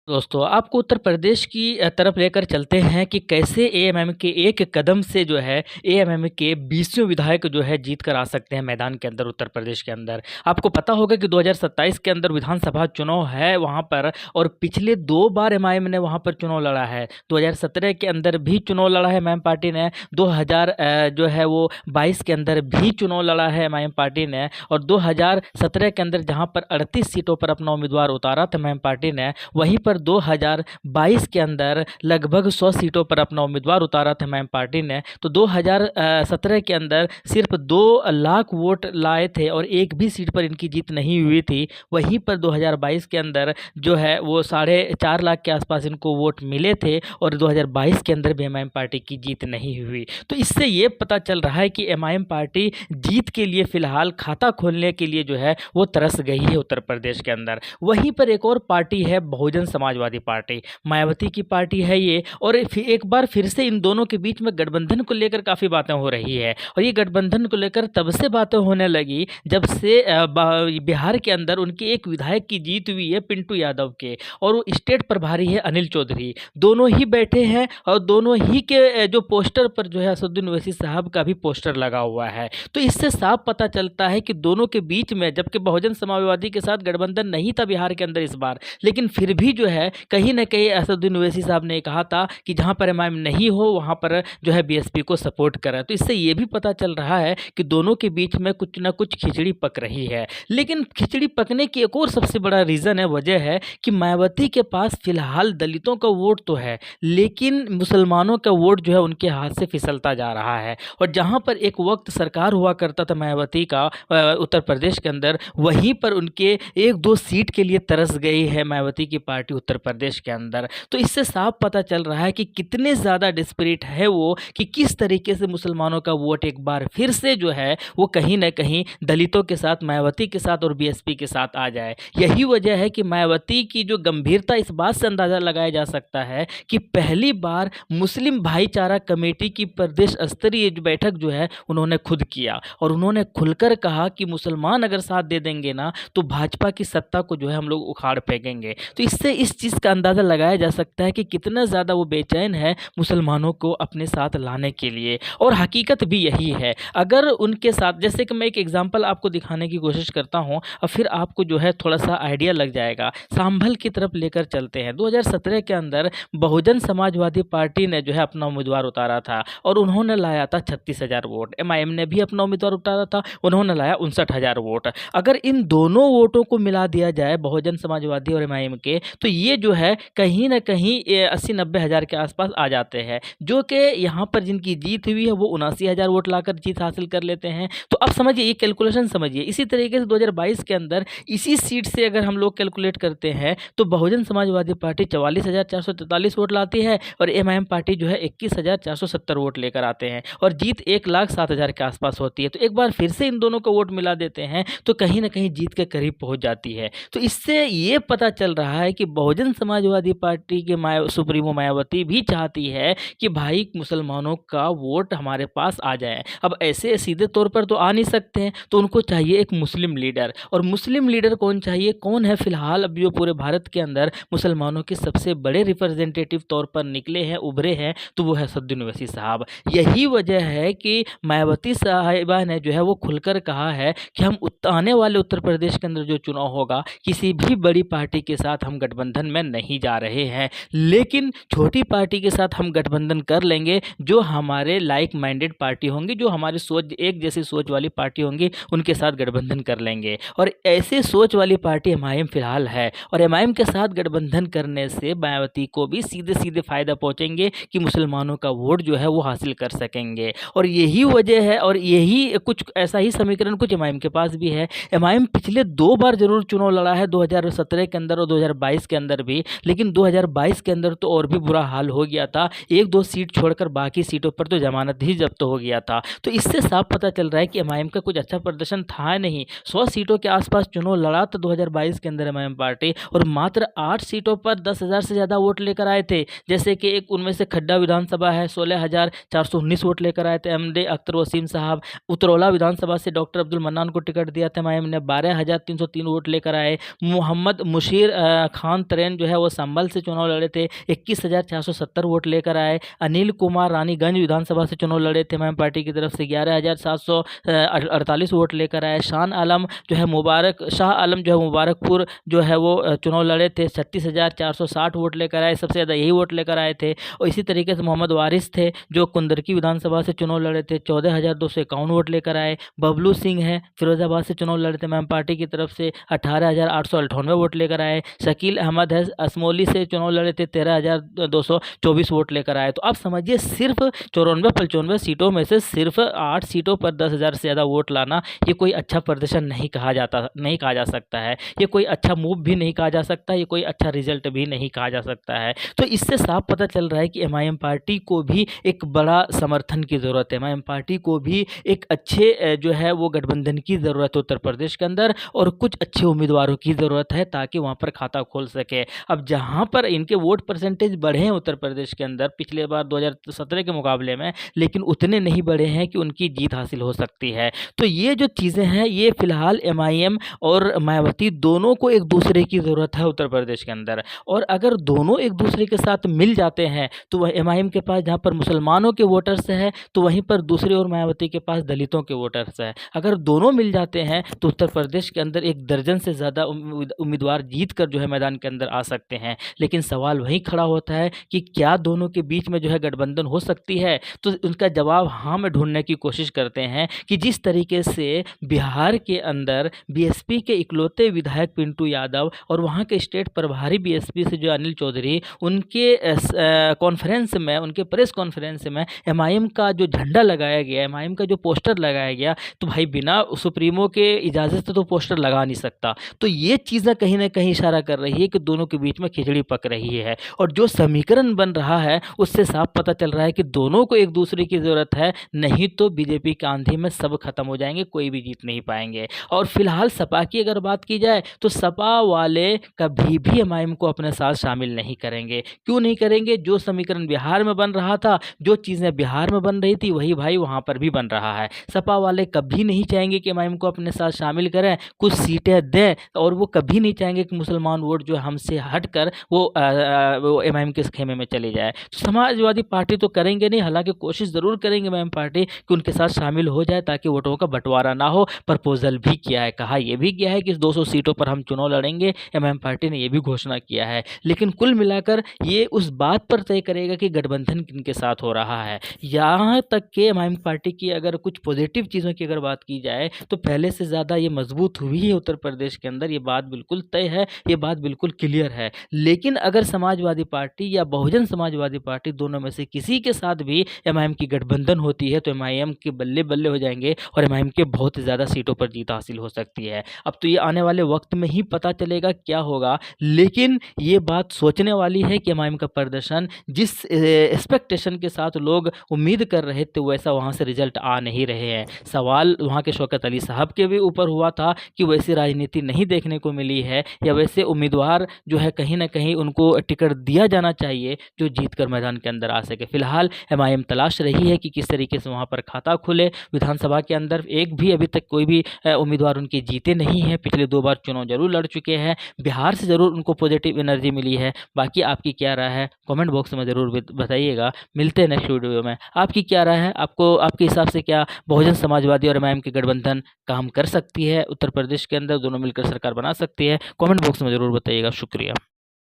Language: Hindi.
दोस्तों, आपको उत्तर प्रदेश की तरफ लेकर चलते हैं कि कैसे एएमएम के एक कदम से जो है एएमएम के 20वें विधायक जो है जीत कर आ सकते हैं मैदान के अंदर उत्तर प्रदेश के अंदर। आपको पता होगा कि 2027 के अंदर विधानसभा चुनाव है वहाँ पर और पिछले 2 बार एमआईएम ने वहाँ पर चुनाव लड़ा है। 2017 के अंदर भी चुनाव लड़ा है एमआईएम पार्टी ने, 2000 जो है वो 22 के अंदर भी चुनाव लड़ा है एमआईएम पार्टी ने और 2017 के अंदर जहाँ पर 38 सीटों पर अपना उम्मीदवार उतारा था एमआईएम पार्टी ने, वहीं पर 2022 के अंदर लगभग 100 सीटों पर अपना उम्मीदवार उतारा था एमआईएम पार्टी ने। तो 2017 के अंदर सिर्फ 2 लाख वोट लाए थे और एक भी सीट पर इनकी जीत नहीं हुई थी। वहीं पर 2022 के अंदर जो है वो 4.5 लाख के आसपास इनको वोट मिले थे और 2022 के अंदर भी एमआईएम पार्टी की जीत नहीं हुई। तो इससे ये पता चल रहा है कि एमआईएम पार्टी जीत के लिए फिलहाल खाता खोलने के लिए जो है वो तरस गई है उत्तर प्रदेश के अंदर। वहीं पर एक और पार्टी है बहुजन समाजवादी पार्टी, मायावती की पार्टी है ये और एक बार फिर से इन दोनों के बीच में गठबंधन को लेकर काफ़ी बातें हो रही है और ये गठबंधन को लेकर तब से बातें होने लगी जब से बिहार के अंदर उनके एक विधायक की जीत हुई है पिंटू यादव के और वो स्टेट प्रभारी है अनिल चौधरी। दोनों ही बैठे हैं और दोनों ही के जो पोस्टर पर जो है असदुद्दीन ओवैसी साहब का भी पोस्टर लगा हुआ है। तो इससे साफ पता चलता है कि दोनों के बीच में, जबकि बहुजन समाजवादी के साथ गठबंधन नहीं था बिहार के अंदर इस बार, लेकिन फिर भी जो है कहीं न कहीं असदुद्दीन ओवैसी साहब ने कहा था कि जहाँ पर एमआईएम नहीं हो वहाँ पर जो है बीएसपी को सपोर्ट करें। तो इससे ये भी पता चल रहा है कि दोनों के बीच में कुछ ना कुछ खिचड़ी पक रही है। लेकिन खिचड़ी पकने की एक और सबसे बड़ा रीज़न है, वजह है कि मायावती के पास फिलहाल दलितों का वोट तो है, लेकिन मुसलमानों का वोट जो है उनके हाथ से फिसलता जा रहा है। और जहाँ पर एक वक्त सरकार हुआ करता था मायावती का उत्तर प्रदेश के अंदर, वहीं पर उनके 1-2 सीट के लिए तरस गई है मायावती की पार्टी उत्तर प्रदेश के अंदर। तो इससे साफ पता चल रहा है कि कितने ज़्यादा डिस्पैरेट है वो, कि किस तरीके से मुसलमानों का वोट एक बार फिर से जो है वो कहीं न कहीं दलितों के साथ, मायावती के साथ और बीएसपी के साथ आ जाए। यही वजह है कि मायावती की जो गंभीरता, इस बात से अंदाज़ा लगाया जा सकता है कि पहली बार मुस्लिम भाईचारा कमेटी की प्रदेश स्तरीय जो बैठक जो है उन्होंने खुद किया और उन्होंने खुलकर कहा कि मुसलमान अगर साथ दे देंगे ना तो भाजपा की सत्ता को जो है हम लोग उखाड़ फेंकेंगे। तो इससे इस चीज़ का अंदाज़ा लगाया जा सकता है कि कितना ज़्यादा वो बेचैन है मुसलमानों को अपने साथ लाने के लिए। और हकीकत भी यही है, अगर उनके साथ, जैसे कि मैं एक एग्जांपल आपको दिखाने की कोशिश करता हूं और फिर आपको जो है थोड़ा सा आइडिया लग जाएगा। संभल की तरफ लेकर चलते हैं। 2017 के अंदर बहुजन समाजवादी पार्टी ने जो है अपना उम्मीदवार उतारा था और उन्होंने लाया था 36,000 वोट। एमआईएम ने भी अपना उम्मीदवार उतारा था, उन्होंने लाया 59,000 वोट। अगर इन दोनों वोटों को मिला दिया जाए बहुजन समाजवादी और एमआईएम के, तो ये जो है कहीं न कहीं 80-90 हज़ार के आसपास आ जाते हैं, जो कि यहाँ पर जिनकी जीत हुई है वो 79,000 वोट लाकर जीत हासिल कर लेते हैं। तो अब समझिए, ये कैलकुलेशन समझिए। इसी तरीके से 2022 के अंदर इसी सीट से अगर हम लोग कैलकुलेट करते हैं तो बहुजन समाजवादी पार्टी 44,443 वोट लाती है और एमआईएम पार्टी जो है 21,470 वोट लेकर आते हैं और जीत 1,07,000 के आसपास होती है। तो एक बार फिर से इन दोनों को वोट मिला देते हैं तो कहीं न कहीं जीत के करीब पहुँच जाती है। तो इससे ये पता चल रहा है कि बहुजन समाजवादी पार्टी के सुप्रीमो मायावती भी चाहती है कि भाई मुसलमानों का वोट हमारे पास आ जाए। अब ऐसे सीधे तौर पर तो आ नहीं सकते हैं, तो उनको चाहिए एक मुस्लिम लीडर। और मुस्लिम लीडर कौन चाहिए, कौन है फिलहाल अब जो पूरे भारत के अंदर मुसलमानों के सबसे बड़े रिप्रेजेंटेटिव तौर पर निकले हैं, उभरे हैं, तो वो है असदुद्दीन ओवैसी साहब। यही वजह है कि मायावती साहिबा ने जो है वो खुलकर कहा है कि हम आने वाले उत्तर प्रदेश के अंदर जो चुनाव होगा, किसी भी बड़ी पार्टी के साथ हम गठबंधन में नहीं जा रहे हैं, लेकिन छोटी पार्टी के साथ हम गठबंधन कर लेंगे जो हमारे लाइक माइंडेड पार्टी होंगी, जो हमारी सोच, एक जैसी सोच वाली पार्टी होंगी, उनके साथ गठबंधन कर लेंगे। और ऐसे सोच वाली पार्टी एमआईएम फिलहाल है और एमआईएम के साथ गठबंधन करने से मायावती को भी सीधे सीधे फायदा पहुंचेंगे कि मुसलमानों का वोट जो है वो हासिल कर सकेंगे। और यही वजह है और यही कुछ ऐसा ही समीकरण कुछ एमआईएम के पास भी है। एमआईएम पिछले 2 बार जरूर चुनाव लड़ा है, 2017 के अंदर और 2022 के अंदर भी, लेकिन 2022 के अंदर तो और भी बुरा हाल हो गया था। 1-2 सीट छोड़कर बाकी सीटों पर तो जमानत ही जब्त हो गया था। तो इससे साफ पता चल रहा है कि एमआईएम का कुछ अच्छा प्रदर्शन था नहीं। 100 सीटों के आसपास चुनाव लड़ा था 2022 के अंदर एमआईएम पार्टी और मात्र 8 सीटों पर 10,000 से ज़्यादा वोट लेकर आए थे। जैसे कि एक उनमें से खड्डा विधानसभा है, 16,419 वोट लेकर आए थे एमडी अख्तर वसीम साहब। उतरौला विधानसभा से डॉक्टर अब्दुल मन्नान को टिकट दिया था एमआईएम ने, 12,303 वोट लेकर आए। मोहम्मद मुशीर खान सोरेन जो है वो संभल से चुनाव लड़े थे, 21,470 वोट लेकर आए। अनिल कुमार रानीगंज विधानसभा से चुनाव लड़े थे एमआईएम पार्टी की तरफ से, 11,748 वोट लेकर आए। शाह आलम जो है मुबारकपुर जो है वो चुनाव लड़े थे, 36,460 वोट लेकर आए, सबसे ज़्यादा यही वोट लेकर आए थे। और इसी तरीके से मोहम्मद वारिस थे जो कुंदरकी विधानसभा से चुनाव लड़े थे, 14,251 वोट लेकर आए। बबलू सिंह है फिरोजाबाद से चुनाव लड़े थे एमआईएम पार्टी की तरफ से, 18,898 वोट लेकर आए। शकील अहमद है असमोली से चुनाव लड़े थे, 13,224 वोट लेकर आए। तो आप समझिए सिर्फ 94-95 सीटों में से सिर्फ 8 सीटों पर 10,000 से ज़्यादा वोट लाना, ये कोई अच्छा प्रदर्शन नहीं कहा जा सकता है। ये कोई अच्छा मूव भी नहीं कहा जा सकता, ये कोई अच्छा रिजल्ट भी नहीं कहा जा सकता है। तो इससे साफ पता चल रहा है कि एमआईएम पार्टी को भी एक बड़ा समर्थन की ज़रूरत है। एमआईएम पार्टी को भी एक अच्छे जो है वो गठबंधन की ज़रूरत है उत्तर प्रदेश के अंदर, और कुछ अच्छे उम्मीदवारों की ज़रूरत है ताकि वहाँ पर खाता खोल सके। अब जहाँ पर इनके वोट परसेंटेज बढ़े हैं उत्तर प्रदेश के अंदर पिछले बार 2017 के मुकाबले में, लेकिन उतने नहीं बढ़े हैं कि उनकी जीत हासिल हो सकती है। तो ये जो चीज़ें हैं ये फिलहाल एमआईएम और मायावती दोनों को एक दूसरे की ज़रूरत है उत्तर प्रदेश के अंदर। और अगर दोनों एक दूसरे के साथ मिल जाते हैं तो वह एमआईएम के पास जहाँ पर मुसलमानों के वोटर्स हैं तो वहीं पर दूसरी ओर मायावती के पास दलितों के वोटर्स हैं। अगर दोनों मिल जाते हैं तो उत्तर प्रदेश के अंदर 1 दर्जन से ज़्यादा उम्मीदवार जीत कर जो है मैदान के अंदर आ सकते हैं। लेकिन सवाल वहीं खड़ा होता है कि क्या दोनों के बीच में जो है गठबंधन हो सकती है? तो उनका जवाब हाँ में ढूंढने की कोशिश करते हैं कि जिस तरीके से बिहार के अंदर बीएसपी के इकलौते विधायक पिंटू यादव और वहाँ के स्टेट प्रभारी बीएसपी से जो अनिल चौधरी, उनके कॉन्फ्रेंस में, उनके प्रेस कॉन्फ्रेंस में एमआईएम का जो झंडा लगाया गया, एमआईएम का जो पोस्टर लगाया गया, तो भाई बिना सुप्रीमो के इजाज़त से तो पोस्टर लगा नहीं सकता। तो ये चीज़ें कहीं ना कहीं इशारा कर रही है कि दोनों के बीच में खिचड़ी पक रही है। और जो समीकरण बन रहा है उससे साफ पता चल रहा है कि दोनों को एक दूसरे की ज़रूरत है, नहीं तो बीजेपी के आंधी में सब खत्म हो जाएंगे, कोई भी जीत नहीं पाएंगे। और फिलहाल सपा की अगर बात की जाए तो सपा वाले कभी भी एमआईएम को अपने साथ शामिल नहीं करेंगे। क्यों नहीं करेंगे? जो समीकरण बिहार में बन रहा था, जो चीज़ें बिहार में बन रही थी, वही भाई वहाँ पर भी बन रहा है। सपा वाले कभी नहीं चाहेंगे कि एमआईएम को अपने साथ शामिल करें, कुछ सीटें दें, और वो कभी नहीं चाहेंगे कि मुसलमान वोट जो हमसे हटकर वो एमआईएम के खेमे में चली जाए। तो समाजवादी पार्टी तो करेंगे नहीं, हालांकि कोशिश ज़रूर करेंगे एमआईएम पार्टी कि उनके साथ शामिल हो जाए ताकि वोटों का बंटवारा ना हो। प्रपोजल भी किया है, कहा यह भी किया है कि इस 200 सीटों पर हम चुनाव लड़ेंगे, एमआईएम पार्टी ने यह भी घोषणा किया है। लेकिन कुल मिलाकर ये उस बात पर तय करेगा कि गठबंधन किनके साथ हो रहा है। यहाँ तक कि एमआईएम पार्टी की अगर कुछ पॉजिटिव चीज़ों की अगर बात की जाए तो पहले से ज़्यादा ये मजबूत हुई है उत्तर प्रदेश के अंदर, ये बात बिल्कुल तय है, ये बात बिल्कुल क्लियर है। लेकिन अगर समाजवादी पार्टी या बहुजन समाजवादी पार्टी दोनों में से किसी के साथ भी एमआईएम की गठबंधन होती है तो एमआईएम के बल्ले बल्ले हो जाएंगे और एमआईएम के बहुत ज़्यादा सीटों पर जीत हासिल हो सकती है। अब तो ये आने वाले वक्त में ही पता चलेगा क्या होगा, लेकिन ये बात सोचने वाली है कि एमआईएम का प्रदर्शन जिस एक्सपेक्टेशन के साथ लोग उम्मीद कर रहे थे वैसा वहाँ से रिजल्ट आ नहीं रहे हैं। सवाल वहाँ के शौकत अली साहब के भी ऊपर हुआ था कि वैसी राजनीति नहीं देखने को मिली है, या वैसे उम्मीदवार जो है कहीं ना कहीं उनको टिकट दिया जाना चाहिए जो जीत कर मैदान के अंदर आ सके। फिलहाल एमआईएम तलाश रही है कि किस तरीके से वहाँ पर खाता खुले। विधानसभा के अंदर एक भी अभी तक कोई भी उम्मीदवार उनके जीते नहीं हैं, पिछले 2 बार चुनाव जरूर लड़ चुके हैं। बिहार से ज़रूर उनको पॉजिटिव एनर्जी मिली है। बाकी आपकी क्या राय है कमेंट बॉक्स में ज़रूर बताइएगा। मिलते हैं नेक्स्ट वीडियो में। आपकी क्या राय है? आपको आपके हिसाब से क्या बहुजन समाजवादी और एमआईएम की गठबंधन काम कर सकती है उत्तर प्रदेश के अंदर? दोनों मिलकर सरकार बना सकती है? कमेंट बॉक्स में ज़रूर बताइएगा। शुक्रिया।